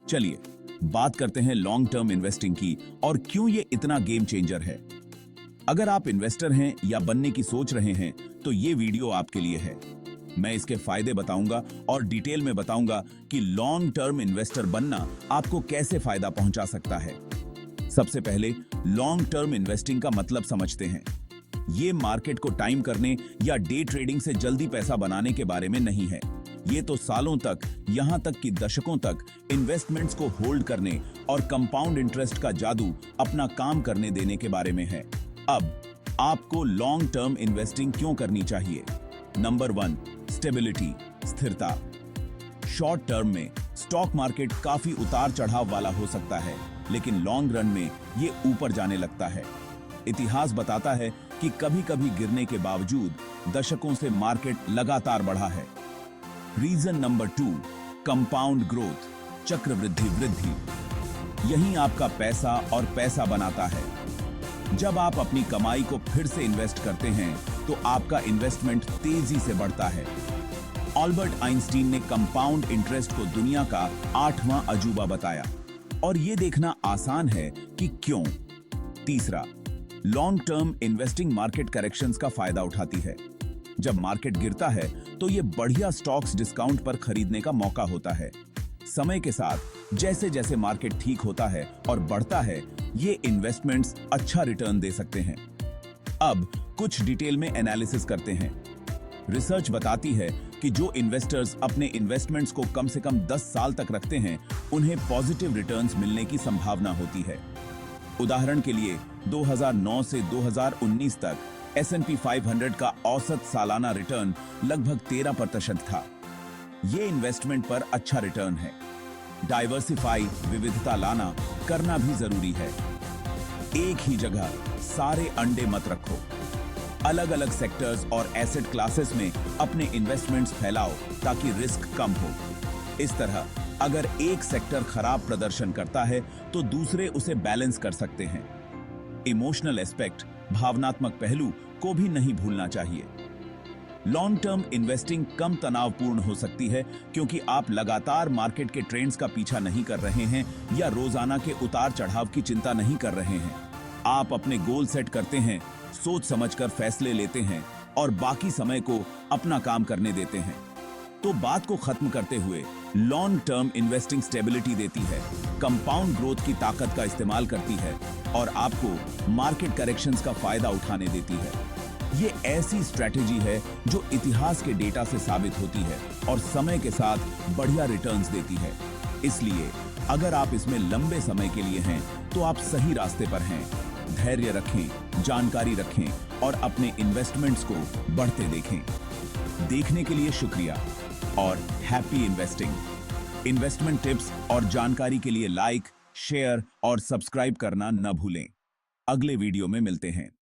चलिए बात करते हैं लॉन्ग टर्म इन्वेस्टिंग की और क्यों ये इतना गेम चेंजर है। अगर आप इन्वेस्टर हैं या बनने की सोच रहे हैं तो ये वीडियो आपके लिए है। मैं इसके फायदे बताऊंगा और डिटेल में बताऊंगा कि लॉन्ग टर्म इन्वेस्टर बनना आपको कैसे फायदा पहुंचा सकता है। सबसे पहले लॉन्ग टर्म इन्वेस्टिंग का मतलब समझते हैं। ये मार्केट को टाइम करने या डे ट्रेडिंग से जल्दी पैसा बनाने के बारे में नहीं है। ये तो सालों तक, यहां तक कि दशकों तक इन्वेस्टमेंट्स को होल्ड करने और कंपाउंड इंटरेस्ट का जादू अपना काम करने देने के बारे में है। अब आपको लॉन्ग टर्म इन्वेस्टिंग क्यों करनी चाहिए? नंबर 1, स्टेबिलिटी, स्थिरता। शॉर्ट टर्म में स्टॉक मार्केट काफी उतार चढ़ाव वाला हो सकता है, लेकिन लॉन्ग रन में ये ऊपर जाने लगता है। इतिहास बताता है कि कभी-कभी गिरने के बावजूद दशकों से मार्केट लगातार बढ़ा है। रीजन नंबर 2, कंपाउंड ग्रोथ, चक्रवृद्धि वृद्धि। यही आपका पैसा और पैसा बनाता है। जब आप अपनी कमाई को फिर से इन्वेस्ट करते हैं तो आपका इन्वेस्टमेंट तेजी से बढ़ता है। अल्बर्ट आइंस्टीन ने कंपाउंड इंटरेस्ट को दुनिया का 8वां अजूबा बताया और यह देखना आसान है कि क्यों। तीसरा, long term investing market corrections का फायदा उठाती है। जब मार्केट गिरता है तो ये बढ़िया स्टॉक्स डिस्काउंट पर खरीदने का मौका होता है। समय के साथ जैसे जैसे मार्केट ठीक होता है और बढ़ता है, ये इन्वेस्टमेंट्स अच्छा रिटर्न दे सकते हैं। अब कुछ डिटेल में एनालिसिस करते हैं। रिसर्च बताती है कि जो इन्वेस्टर्स अपने इन्वेस्टमेंट्स को कम से कम 10 साल तक रखते हैं, उन्हें पॉजिटिव रिटर्न्स मिलने की संभावना होती है। उदाहरण के लिए 2009 से 2019 तक S&P 500 का औसत सालाना रिटर्न लगभग 13% था। ये इन्वेस्टमेंट पर अच्छा रिटर्न है। डाइवर्सिफाई, विविधता लाना करना भी जरूरी है। एक ही जगह सारे अंडे मत रखो। अलग अलग सेक्टर्स और एसेट क्लासेस में अपने इन्वेस्टमेंट्स फैलाओ ताकि रिस्क कम हो। इस तरह अगर एक सेक्टर खराब प्रदर्शन करता है तो दूसरे उसे बैलेंस कर सकते हैं। इमोशनल एस्पेक्ट, भावनात्मक पहलू को भी नहीं भूलना चाहिए। लॉन्ग टर्म इन्वेस्टिंग कम तनावपूर्ण हो सकती है क्योंकि आप लगातार मार्केट के ट्रेंड्स का पीछा नहीं कर रहे हैं या रोजाना के उतार चढ़ाव की चिंता नहीं कर रहे हैं। आप अपने गोल सेट करते हैं, सोच समझकर फैसले लेते हैं और बाकी समय को अपना काम करने देते हैं। तो बात को खत्म करते हुए, लॉन्ग टर्म इन्वेस्टिंग स्टेबिलिटी देती है, कंपाउंड ग्रोथ की ताकत का इस्तेमाल करती है और आपको मार्केट करेक्शंस का फायदा उठाने देती है। ये ऐसी स्ट्रैटेजी है जो इतिहास के डेटा से साबित होती है और समय के साथ बढ़िया रिटर्न्स देती है। इसलिए अगर आप इसमें लंबे समय के लिए हैं तो आप सही रास्ते पर हैं। धैर्य रखें, जानकारी रखें और अपने इन्वेस्टमेंट्स को बढ़ते देखें। देखने के लिए शुक्रिया और हैप्पी इन्वेस्टिंग। इन्वेस्टमेंट टिप्स और जानकारी के लिए लाइक, शेयर और सब्सक्राइब करना न भूलें। अगले वीडियो में मिलते हैं।